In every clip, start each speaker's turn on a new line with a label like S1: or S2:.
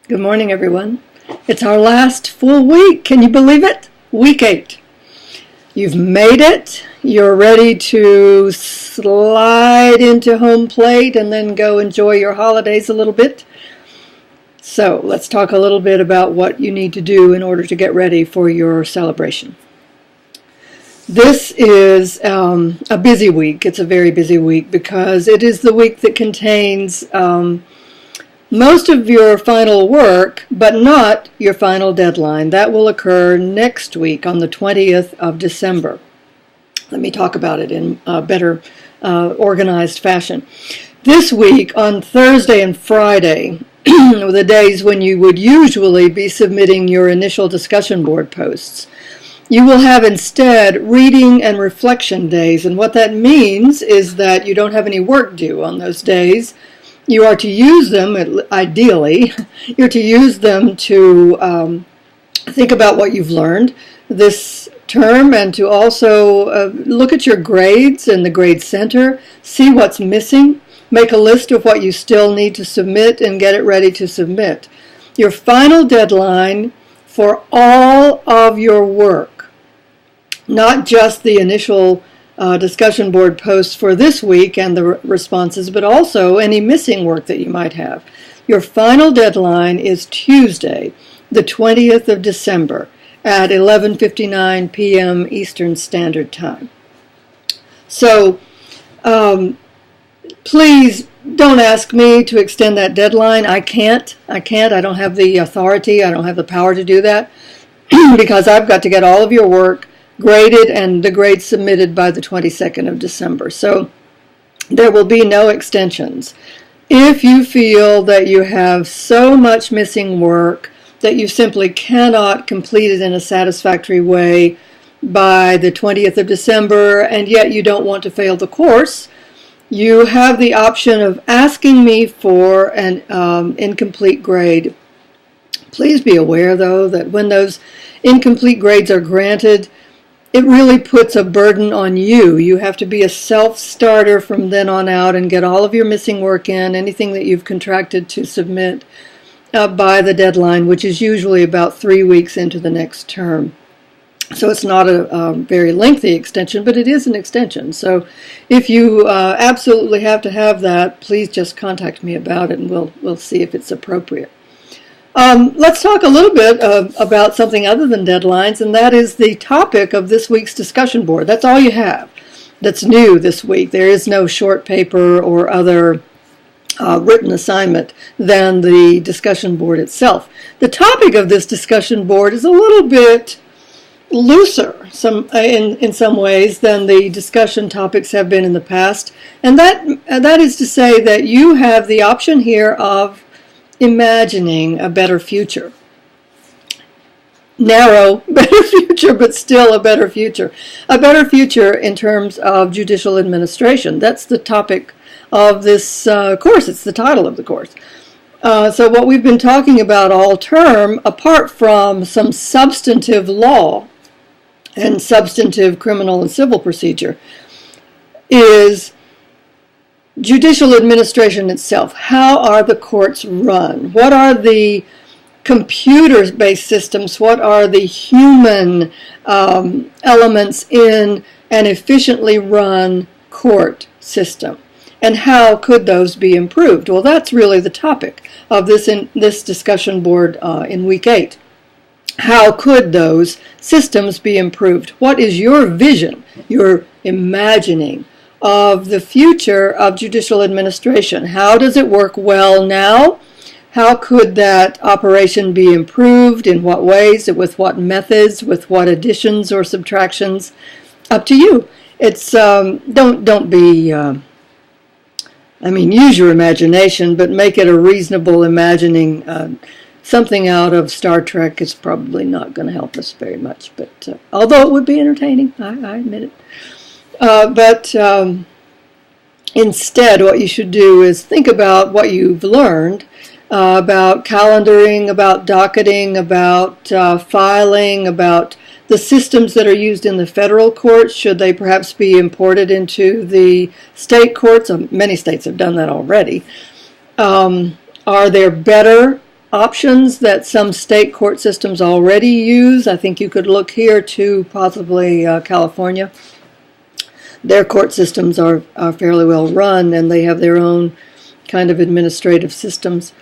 S1: Good morning, everyone. It's our last full week. Can you believe it? Week 8. You've made it. You're ready to slide into home plate and then go enjoy your holidays a little bit. So let's talk a little bit about what you need to do in order to get ready for your celebration. This is a busy week. It's a very busy week because it is the week that contains most of your final work, but not your final deadline. That will occur next week on the 20th of December. Let me talk about it in a better organized fashion. This week, on Thursday and Friday, the days when you would usually be submitting your initial discussion board posts, you will have instead reading and reflection days. And what that means is that you don't have any work due on those days. You are to use them, ideally, you're to use them to think about what you've learned this term and to also look at your grades in the grade center, see what's missing, make a list of what you still need to submit and get it ready to submit. Your final deadline for all of your work, not just the initial discussion board posts for this week and the responses, but also any missing work that you might have. Your final deadline is Tuesday, the 20th of December at 11:59 p.m. Eastern Standard Time. So please don't ask me to extend that deadline. I can't. I don't have the authority. I don't have the power to do that because I've got to get all of your work graded and the grades submitted by the 22nd of December. So there will be no extensions. If you feel that you have so much missing work that you simply cannot complete it in a satisfactory way by the 20th of December and yet you don't want to fail the course, you have the option of asking me for an incomplete grade. Please be aware, though, that when those incomplete grades are granted, it really puts a burden on you. You have to be a self-starter from then on out and get all of your missing work in, anything that you've contracted to submit by the deadline, which is usually about 3 weeks into the next term. So it's not a very lengthy extension, but it is an extension. So if you absolutely have to have that, please just contact me about it and we'll see if it's appropriate. Let's talk a little bit about something other than deadlines, and that is the topic of this week's discussion board. That's all you have that's new this week. There is no short paper or other written assignment than the discussion board itself. The topic of this discussion board is a little bit looser in some ways than the discussion topics have been in the past, and that is to say that you have the option here of imagining a better future. Narrow, better future, but still a better future. A better future in terms of judicial administration. That's the topic of this course. It's the title of the course. So what we've been talking about all term, apart from some substantive law and substantive criminal and civil procedure, is judicial administration itself. How are the courts run? What are the computer-based systems? What are the human elements in an efficiently run court system? And how could those be improved? Well, that's really the topic of this discussion board in week 8. How could those systems be improved? What is your vision, your imagining of the future of judicial administration? How does it work well now? How could that operation be improved? In what ways? With what methods? With what additions or subtractions? Up to you. It's don't be. Use your imagination, but make it a reasonable imagining. Something out of Star Trek is probably not going to help us very much, but although it would be entertaining, I admit it. But instead, what you should do is think about what you've learned about calendaring, about docketing, about filing, about the systems that are used in the federal courts. Should they perhaps be imported into the state courts? Many states have done that already. Are there better options that some state court systems already use. I think you could look here to possibly California. Their court systems are fairly well run, and they have their own kind of administrative systems.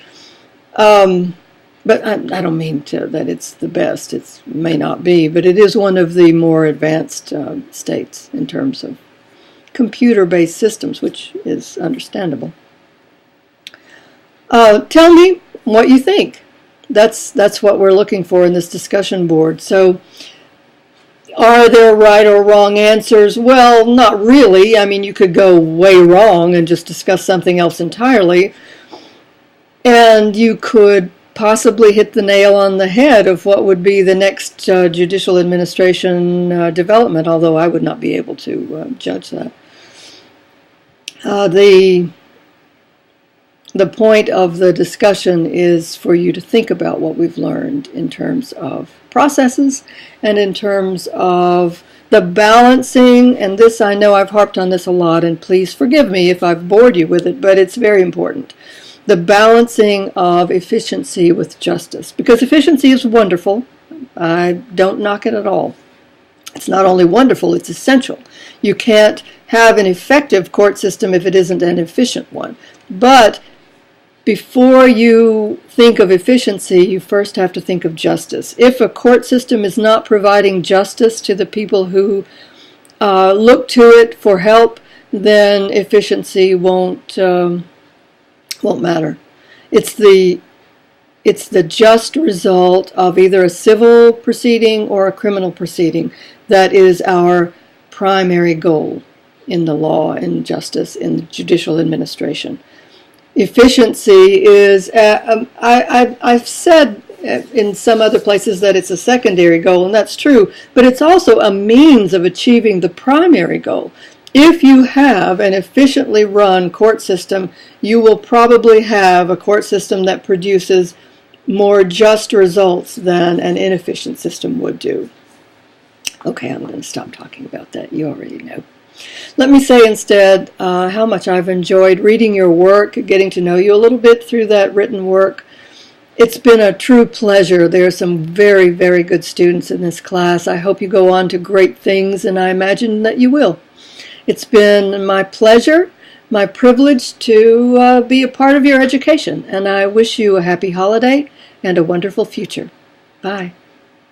S1: But I don't mean that it's the best. It may not be, but it is one of the more advanced states in terms of computer-based systems, which is understandable. Tell me what you think. That's what we're looking for in this discussion board. So, are there right or wrong answers? Well, not really. I mean, you could go way wrong and just discuss something else entirely. And you could possibly hit the nail on the head of what would be the next judicial administration development, although I would not be able to judge that. The point of the discussion is for you to think about what we've learned in terms of processes and in terms of the balancing, and this, I know I've harped on this a lot, and please forgive me if I've bored you with it, but it's very important. The balancing of efficiency with justice, because efficiency is wonderful. I don't knock it at all. It's not only wonderful, it's essential. You can't have an effective court system if it isn't an efficient one. But before you think of efficiency, you first have to think of justice. If a court system is not providing justice to the people who look to it for help, then efficiency won't matter. It's the just result of either a civil proceeding or a criminal proceeding that is our primary goal in the law and justice in the judicial administration. Efficiency is, I've said in some other places that it's a secondary goal, and that's true, but it's also a means of achieving the primary goal. If you have an efficiently run court system, you will probably have a court system that produces more just results than an inefficient system would do. Okay, I'm going to stop talking about that. You already know. Let me say instead how much I've enjoyed reading your work, getting to know you a little bit through that written work. It's been a true pleasure. There are some very, very good students in this class. I hope you go on to great things, and I imagine that you will. It's been my pleasure, my privilege to be a part of your education, and I wish you a happy holiday and a wonderful future. Bye.